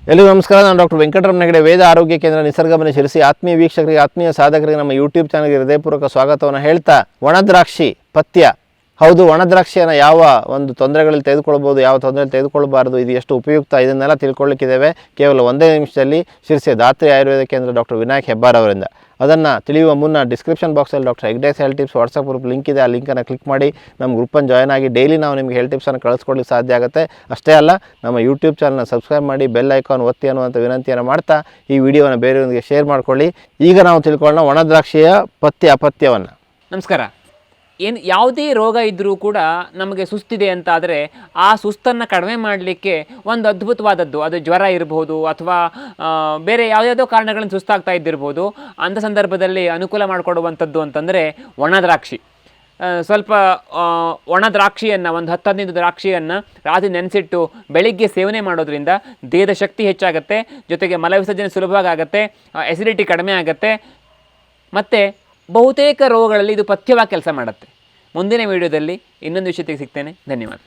ಎಲ್ಲರಿಗೂ ನಮಸ್ಕಾರ. ನಾನು ಡಾಕ್ಟರ್ ವೆಂಕಟರಮಣ ಹೆಗಡೆ, ವೇದ ಆರೋಗ್ಯ ಕೇಂದ್ರ, ನಿಸರ್ಗಮನೆ ಶಿರಸಿ. ಆತ್ಮೀಯ ವೀಕ್ಷಕರಿಗೆ, ಆತ್ಮೀಯ ಸಾಧಕರಿಗೆ ನಮ್ಮ ಯೂಟ್ಯೂಬ್ ಚಾನಲ್ಗೆ ಹೃದಯಪೂರ್ವಕ ಸ್ವಾಗತವನ್ನು ಹೇಳ್ತಾ, ಒಣದ್ರಾಕ್ಷಿ ಪಥ್ಯ. ಹೌದು, ಒಣದ್ರಾಕ್ಷಿಯನ್ನು ಯಾವ ಒಂದು ತೊಂದರೆಗಳಲ್ಲಿ ತೆಗೆದುಕೊಳ್ಬೋದು, ಯಾವ ತೊಂದರೆಯಲ್ಲಿ ತೆಗೆದುಕೊಳ್ಬಾರ್ದು, ಇದು ಎಷ್ಟು ಉಪಯುಕ್ತ, ಇದನ್ನೆಲ್ಲ ತಿಳ್ಕೊಳ್ಳಿಕ್ಕಿದ್ದೇವೆ ಕೇವಲ ಒಂದೇ ನಿಮಿಷದಲ್ಲಿ ಶಿರಸಿ ಧಾತ್ರಿ ಆಯುರ್ವೇದ ಕೇಂದ್ರ ಡಾಕ್ಟರ್ ವಿನಾಯಕ್ ಹೆಬ್ಬಾರ್ ಅವರಿಂದ. ಅದನ್ನು ತಿಳಿಯುವ ಮುನ್ನ ಡಿಸ್ಕ್ರಿಪ್ಷನ್ ಬಾಕ್ಸಲ್ಲಿ doctor Hegde's health tips WhatsApp group link ಇದೆ. ಆ ಲಿಂಕನ್ನು ಕ್ಲಿಕ್ ಮಾಡಿ ನಮ್ಮ ಗ್ರೂಪನ್ನು ಜಾಯ್ನ್ ಆಗಿ ಡೈಲಿ ನಾವು ನಿಮಗೆ ಹೆಲ್ತ್ ಟಿಪ್ಸನ್ನು ಕಳಿಸ್ಕೊಡ್ಲಿಕ್ಕೆ ಸಾಧ್ಯ ಆಗುತ್ತೆ. ಅಷ್ಟೇ ಅಲ್ಲ, ನಮ್ಮ ಯೂಟ್ಯೂಬ್ ಚಾನಲ್ನ ಸಬ್ಸ್ಕ್ರೈಬ್ ಮಾಡಿ ಬೆಲ್ ಐಕಾನ್ ಒತ್ತಿ ಅನ್ನುವಂಥ ವಿನಂತಿಯನ್ನು ಮಾಡ್ತಾ ಈ ವಿಡಿಯೋನ ಬೇರೆಯವರಿಗೆ ಶೇರ್ ಮಾಡ್ಕೊಳ್ಳಿ. ಈಗ ನಾವು ತಿಳ್ಕೊಳ್ಳೋಣ ಒಣದ್ರಾಕ್ಷಿಯ ಪಥ್ಯ ಅಪಥ್ಯವನ್ನು. ನಮಸ್ಕಾರ. ಯಾವುದೇ ರೋಗ ಇದ್ದರೂ ಕೂಡ ನಮಗೆ ಸುಸ್ತಿದೆ ಅಂತ ಆದರೆ ಆ ಸುಸ್ತನ್ನು ಕಡಿಮೆ ಮಾಡಲಿಕ್ಕೆ ಒಂದು ಅದ್ಭುತವಾದದ್ದು, ಅದು ಜ್ವರ ಇರ್ಬೋದು ಅಥವಾ ಬೇರೆ ಯಾವುದ್ಯಾವುದೋ ಕಾರಣಗಳಿಂದ ಸುಸ್ತಾಗ್ತಾ ಇದ್ದಿರ್ಬೋದು. ಅಂಥ ಸಂದರ್ಭದಲ್ಲಿ ಅನುಕೂಲ ಮಾಡಿಕೊಡುವಂಥದ್ದು ಅಂತಂದರೆ ಒಣದ್ರಾಕ್ಷಿ. ಸ್ವಲ್ಪ ಒಣ ದ್ರಾಕ್ಷಿಯನ್ನು, ಒಂದು 10-15 ದ್ರಾಕ್ಷಿಯನ್ನು ರಾತ್ರಿ ನೆನೆಸಿಟ್ಟು ಬೆಳಿಗ್ಗೆ ಸೇವನೆ ಮಾಡೋದ್ರಿಂದ ದೇಹದ ಶಕ್ತಿ ಹೆಚ್ಚಾಗುತ್ತೆ, ಜೊತೆಗೆ ಮಲವಿಸರ್ಜನೆ ಸುಲಭವಾಗಿ ಆಗುತ್ತೆ, ಎಸಿಡಿಟಿ ಕಡಿಮೆ ಆಗುತ್ತೆ, ಮತ್ತು ಬಹುತೇಕ ರೋಗಗಳಲ್ಲಿ ಇದು ಪಥ್ಯವಾಗಿ ಕೆಲಸ ಮಾಡುತ್ತೆ. ಮುಂದಿನ ವಿಡಿಯೋದಲ್ಲಿ ಇನ್ನೊಂದು ವಿಷಯಕ್ಕೆ ಸಿಗ್ತೇನೆ. ಧನ್ಯವಾದ.